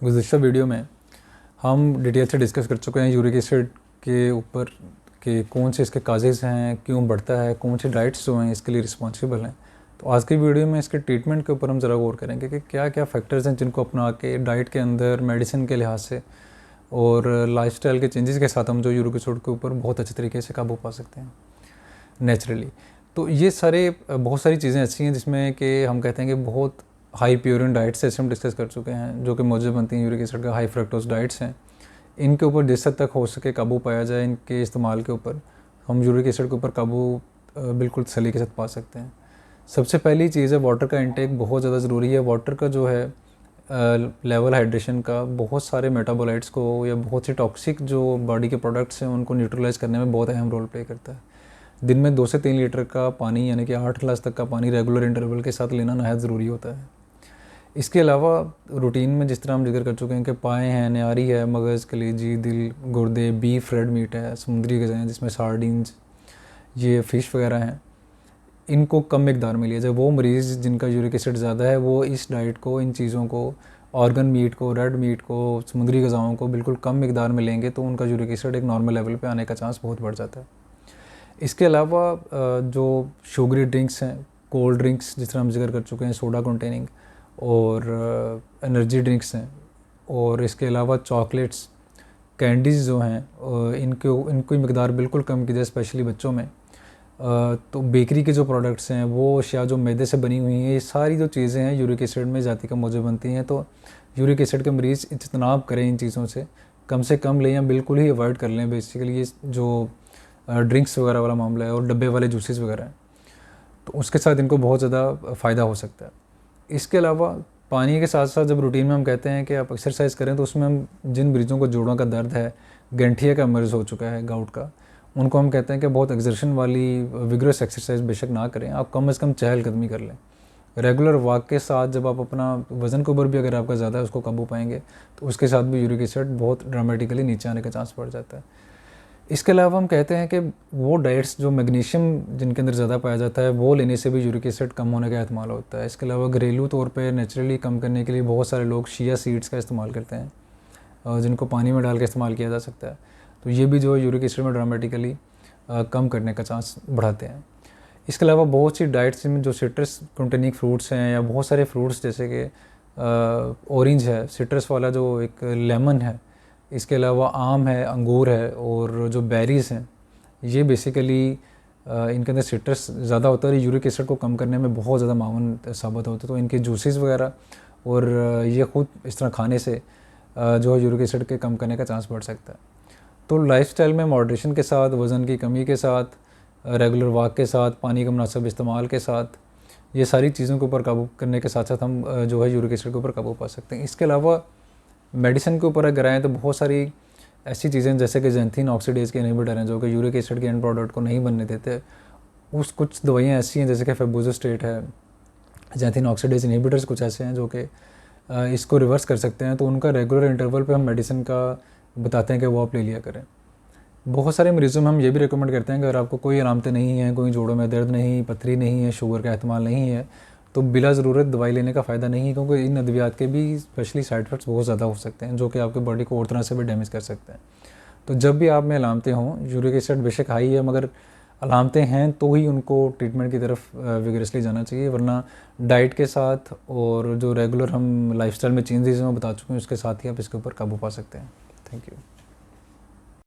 गुज़िश्ता video में हम detail से डिस्कस कर चुके हैं यूरिक एसिड के ऊपर कि कौन से इसके काजेज़ हैं, क्यों बढ़ता है, कौन सी डाइट्स जो हैं इसके लिए रिस्पॉन्सिबल हैं। तो आज की वीडियो में इसके ट्रीटमेंट के ऊपर हम ज़रा गौर करेंगे कि क्या क्या फैक्टर्स हैं जिनको अपना के डाइट के अंदर, मेडिसिन के लिहाज से और लाइफस्टाइल के चेंजेस के साथ हम जो यूरिक एसिड के ऊपर बहुत अच्छे तरीके से काबू पा सकते हैं नेचुरली। तो ये बहुत सारी चीज़ें ऐसी हैं जिसमें कि हम कहते हैं कि बहुत हाई प्योरिन डाइट्स जैसे हम डिस्कस कर चुके हैं, जो कि मौजूद बनती हैं यूरिक एसिड का, हाई फ्रक्टोज डाइट्स हैं। इनके ऊपर जिस हद तक हो सके काबू पाया जाए, इनके इस्तेमाल के ऊपर हम यूरिक एसिड के ऊपर काबू बिल्कुल सलीके के साथ पा सकते हैं। सबसे पहली चीज़ है वाटर का इंटेक बहुत ज़्यादा ज़रूरी है। वाटर का जो है लेवल हाइड्रेशन का बहुत सारे मेटाबोलाइट्स को या बहुत सी टॉक्सिक जो बॉडी के प्रोडक्ट्स हैं उनको न्यूट्रलाइज करने में बहुत अहम रोल प्ले करता है। दिन में 2 से 3 लीटर का पानी यानी कि 8 गिलास तक का पानी रेगुलर इंटरवल के साथ लेना नहायत ज़रूरी होता है। इसके अलावा रूटीन में जिस तरह हम जिक्र कर चुके हैं कि पाए हैं, न्यारी है, मगज़, कलेजी, दिल, गुर्दे, बीफ, रेड मीट है, समुद्री ग़िज़ाएँ हैं जिसमें सार्डिन्स, ये फ़िश वगैरह हैं, इनको कम मिकदार में लिया जाए। वो मरीज़ जिनका यूरिक एसिड ज़्यादा है वो इस डाइट को, इन चीज़ों को, ऑर्गन मीट को, रेड मीट को, समुद्री ग़िज़ाओं को बिल्कुल कम मिकदार में लेंगे तो उनका यूरिक एसिड एक नॉर्मल लेवल पे आने का चांस बहुत बढ़ जाता है। इसके अलावा जो शुगरी ड्रिंक्स हैं, कोल्ड ड्रिंक्स जिस तरह हम जिक्र कर चुके हैं, सोडा कंटेनिंग, और एनर्जी ड्रिंक्स हैं, और इसके अलावा चॉकलेट्स, कैंडीज़ जो हैं इनकी मकदार बिल्कुल कम की जाए, स्पेशली बच्चों में। तो बेकरी के जो प्रोडक्ट्स हैं वो अशिया जो मैदे से बनी हुई हैं, ये सारी जो चीज़ें हैं यूरिक एसिड में ज़्यादा का मौजू बनती हैं। तो यूरिक एसिड के मरीज़ इज्तनाब करें इन चीज़ों से कम लें या बिल्कुल ही अवॉइड कर लें। बेसिकली ये जो ड्रिंक्स वगैरह वाला मामला है और डब्बे वाले जूसेस वगैरह हैं, तो उसके साथ इनको बहुत ज़्यादा फ़ायदा हो सकता है। इसके अलावा पानी के साथ साथ जब रूटीन में हम कहते हैं कि आप एक्सरसाइज करें, तो उसमें हम जिन मरीज़ों को जोड़ों का दर्द है, गठिया का मर्ज़ हो चुका है, गाउट का, उनको हम कहते हैं कि बहुत एक्सर्शन वाली विग्रस एक्सरसाइज बेशक ना करें, आप कम से कम चहलकदमी कर लें। रेगुलर वॉक के साथ जब आप अपना वज़न के ऊपर भी अगर आपका ज़्यादा है उसको काबू पाएंगे तो उसके साथ भी यूरिक एसिड बहुत ड्रामेटिकली नीचे आने का चांस बढ़ जाता है। इसके अलावा हम कहते हैं कि वो डाइट्स जो मैग्नीशियम जिनके अंदर ज़्यादा पाया जाता है वो लेने से भी यूरिक एसिड कम होने का एहतमाल होता है। इसके अलावा घरेलू तौर पे नेचुरली कम करने के लिए बहुत सारे लोग शिया सीड्स का इस्तेमाल करते हैं, जिनको पानी में डाल के इस्तेमाल किया जा सकता है। तो ये भी जो है यूरिक एसिड में ड्रामेटिकली कम करने का चांस बढ़ाते हैं। इसके अलावा बहुत सी डाइट्स में जो सिट्रस कंटेनिंग फ्रूट्स हैं या बहुत सारे फ्रूट्स जैसे कि ऑरेंज है, सिट्रस वाला जो एक लेमन है, इसके अलावा आम है, अंगूर है, और जो बेरीज़ हैं ये बेसिकली इनके अंदर सिट्रस ज़्यादा होता है, यूरिक एसिड को कम करने में बहुत ज़्यादा मावन साबित होता है। तो इनके जूसेस वगैरह और ये ख़ुद इस तरह खाने से जो है यूरिक एसिड के कम करने का चांस बढ़ सकता है। तो लाइफस्टाइल में मॉडरेशन के साथ, वज़न की कमी के साथ, रेगुलर वॉक के साथ, पानी का मुनासिब इस्तेमाल के साथ, ये सारी चीज़ों के ऊपर काबू करने के साथ साथ हम जो है यूरिक एसिड के ऊपर काबू पा सकते हैं। इसके अलावा मेडिसिन के ऊपर अगर आएँ तो बहुत सारी ऐसी चीज़ें जैसे कि ज़ैंथीन ऑक्सीडेज़ के इनहिबिटर हैं जो कि यूरिक एसिड के एंड प्रोडक्ट को नहीं बनने देते। कुछ दवाइयाँ ऐसी हैं जैसे कि फेबुज़ोस्टेट है, ज़ैंथीन ऑक्सीडेज़ इनहिबिटर्स कुछ ऐसे हैं जो कि इसको रिवर्स कर सकते हैं। तो उनका रेगुलर इंटरवल पे हम मेडिसिन का बताते हैं कि वो आप ले लिया करें। बहुत सारे मरीज़ों में हम ये भी रिकमेंड करते हैं कि अगर आपको कोई अलामतें नहीं हैं, कोई जोड़ों में दर्द नहीं, पथरी नहीं है, शुगर का एहतमाल नहीं है, तो बिला ज़रूरत दवाई लेने का फ़ायदा नहीं है, क्योंकि इन अद्वियात के भी स्पेशली साइड इफ़ेक्ट्स बहुत ज़्यादा हो सकते हैं जो कि आपकी बॉडी को और तरह से भी डैमेज कर सकते हैं। तो जब भी आप में अलामतें हों, यूरिक एसिड बेशक हाई है मगर अलामतें हैं तो ही उनको ट्रीटमेंट की तरफ विगरसली जाना चाहिए, वरना डाइट के साथ और जो रेगुलर हम लाइफस्टाइल में चेंजेस मैं बता चुके हैं उसके साथ ही आप इसके ऊपर काबू पा सकते हैं। Thank you.